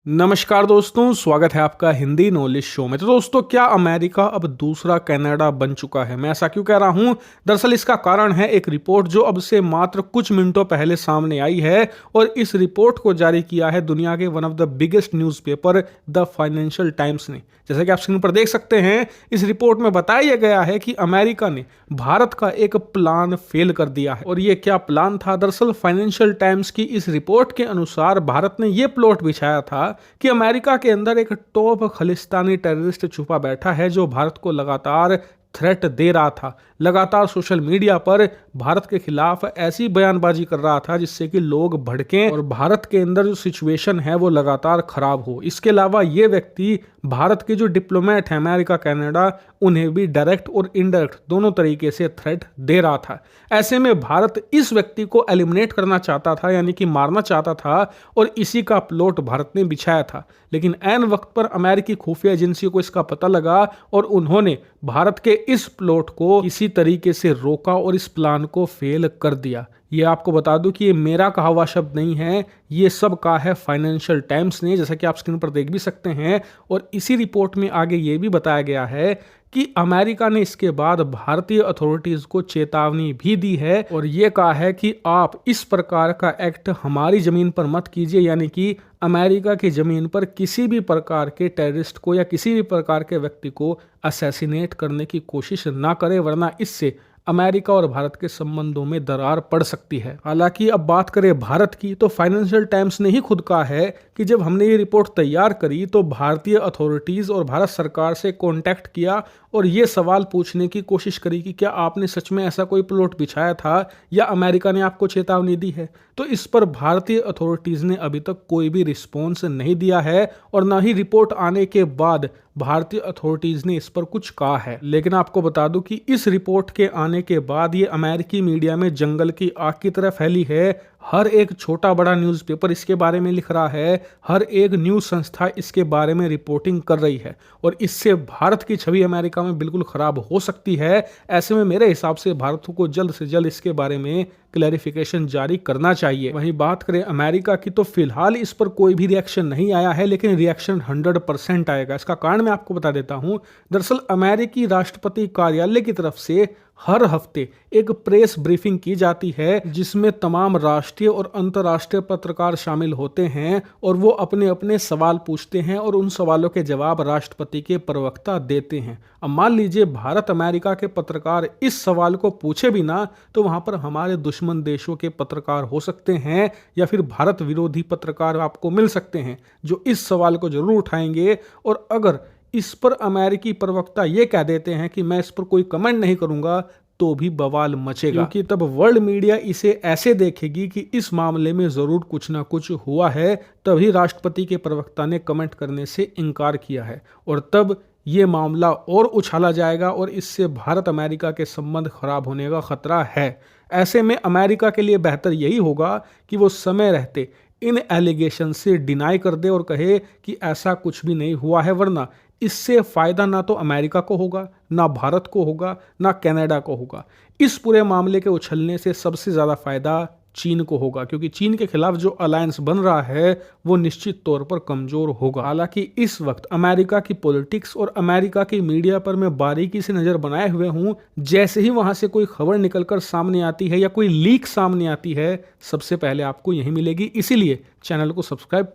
नमस्कार दोस्तों, स्वागत है आपका हिंदी नॉलेज शो में। तो दोस्तों, क्या अमेरिका अब दूसरा कनाडा बन चुका है? मैं ऐसा क्यों कह रहा हूं? दरअसल इसका कारण है एक रिपोर्ट जो अब से मात्र कुछ मिनटों पहले सामने आई है, और इस रिपोर्ट को जारी किया है दुनिया के one of the biggest newspaper the financial times ने। जैसा कि आप स्क्रीन पर देख सकते हैं, इस रिपोर्ट में बताया गया है कि अमेरिका ने भारत का एक प्लान फेल कर दिया है। और ये क्या प्लान था? दरअसल फाइनेंशियल टाइम्स की इस रिपोर्ट के अनुसार भारत ने यह प्लॉट बिछाया था कि अमेरिका के अंदर एक टॉप खालिस्तानी टेररिस्ट छुपा बैठा है जो भारत को लगातार थ्रेट दे रहा था, लगातार सोशल मीडिया पर भारत के खिलाफ ऐसी बयानबाजी कर रहा था जिससे कि लोग भड़कें और भारत के अंदर जो सिचुएशन है वो लगातार खराब हो। इसके अलावा ये व्यक्ति भारत के जो डिप्लोमेट हैं अमेरिका कनाडा, उन्हें भी डायरेक्ट और इनडायरेक्ट दोनों तरीके से थ्रेट दे रहा था। ऐसे में भारत इस व्यक्ति को एलिमिनेट करना चाहता था, यानी कि मारना चाहता था, और इसी का प्लॉट भारत ने बिछाया था। लेकिन ऐन वक्त पर अमेरिकी खुफिया एजेंसी को इसका पता लगा और उन्होंने भारत के इस प्लॉट को इसी तरीके से रोका और इस प्लान को फेल कर दिया। ये आपको बता दूं कि ये मेरा कहा हुआ शब्द नहीं है, ये सब कहा है फाइनेंशियल टाइम्स ने, जैसा कि आप स्क्रीन पर देख भी सकते हैं। और इसी रिपोर्ट में आगे ये भी बताया गया है कि अमेरिका ने इसके बाद भारतीय अथॉरिटीज को चेतावनी भी दी है और ये कहा है कि आप इस प्रकार का एक्ट हमारी जमीन पर मत कीजिए, यानी कि अमेरिका की जमीन पर किसी भी प्रकार के टेररिस्ट को या किसी भी प्रकार के व्यक्ति को असैसिनेट करने की कोशिश ना करें, वरना इससे अमेरिका और भारत के संबंधों में दरार पड़ सकती है। हालांकि अब बात करें भारत की, तो फाइनेंशियल टाइम्स ने ही खुद कहा है कि जब हमने ये रिपोर्ट तैयार करी तो भारतीय अथॉरिटीज और भारत सरकार से कांटेक्ट किया और ये सवाल पूछने की कोशिश करी कि क्या आपने सच में ऐसा कोई प्लॉट बिछाया था या अमेरिका ने आपको चेतावनी दी है। तो इस पर भारतीय अथॉरिटीज ने अभी तक कोई भी रिस्पॉन्स नहीं दिया है और ना ही रिपोर्ट आने के बाद भारतीय अथॉरिटीज ने इस पर कुछ कहा है। लेकिन आपको बता दूं कि इस रिपोर्ट के आने के बाद ये अमेरिकी मीडिया में जंगल की आग की तरह फैली है। हर एक छोटा बड़ा न्यूज़पेपर इसके बारे में लिख रहा है, हर एक न्यूज़ संस्था इसके बारे में रिपोर्टिंग कर रही है और इससे भारत की छवि अमेरिका में बिल्कुल खराब हो सकती है। ऐसे में मेरे हिसाब से भारत को जल्द से जल्द इसके बारे में क्लैरिफिकेशन जारी करना चाहिए। वहीं बात करें अमेरिका की, तो फिलहाल इस पर कोई भी रिएक्शन नहीं आया है, लेकिन रिएक्शन 100% आएगा। इसका कारण मैं आपको बता देता हूं। दरअसल अमेरिकी राष्ट्रपति कार्यालय की तरफ से हर हफ्ते एक प्रेस ब्रीफिंग की जाती है जिसमें तमाम राष्ट्रीय और अंतर्राष्ट्रीय पत्रकार शामिल होते हैं और वो अपने अपने सवाल पूछते हैं और उन सवालों के जवाब राष्ट्रपति के प्रवक्ता देते हैं। अब मान लीजिए भारत अमेरिका के पत्रकार इस सवाल को पूछे भी ना, तो वहां पर हमारे दुश्मन देशों के पत्रकार हो सकते हैं या फिर भारत विरोधी पत्रकार आपको मिल सकते हैं जो इस सवाल को जरूर उठाएंगे। और अगर इस पर अमेरिकी प्रवक्ता ये कह देते हैं कि मैं इस पर कोई कमेंट नहीं करूंगा, तो भी बवाल मचेगा, क्योंकि तब वर्ल्ड मीडिया इसे ऐसे देखेगी कि इस मामले में जरूर कुछ ना कुछ हुआ है। तभी राष्ट्रपति के प्रवक्ता ने कमेंट करने से इनकार किया है और तब ये मामला और उछाला जाएगा और इससे भारत अमेरिका के संबंध खराब होने का खतरा है। ऐसे में अमेरिका के लिए बेहतर यही होगा कि वो समय रहते इन एलिगेशन से डिनाई कर दे और कहे कि ऐसा कुछ भी नहीं हुआ है, वरना इससे फायदा ना तो अमेरिका को होगा, ना भारत को होगा, ना कनाडा को होगा। इस पूरे मामले के उछलने से सबसे ज्यादा फायदा चीन को होगा, क्योंकि चीन के खिलाफ जो अलायंस बन रहा है वो निश्चित तौर पर कमजोर होगा। हालांकि इस वक्त अमेरिका की पॉलिटिक्स और अमेरिका की मीडिया पर मैं बारीकी से नजर बनाए हुए हूं। जैसे ही वहां से कोई खबर निकलकर सामने आती है या कोई लीक सामने आती है, सबसे पहले आपको यही मिलेगी। इसीलिए चैनल को सब्सक्राइब कर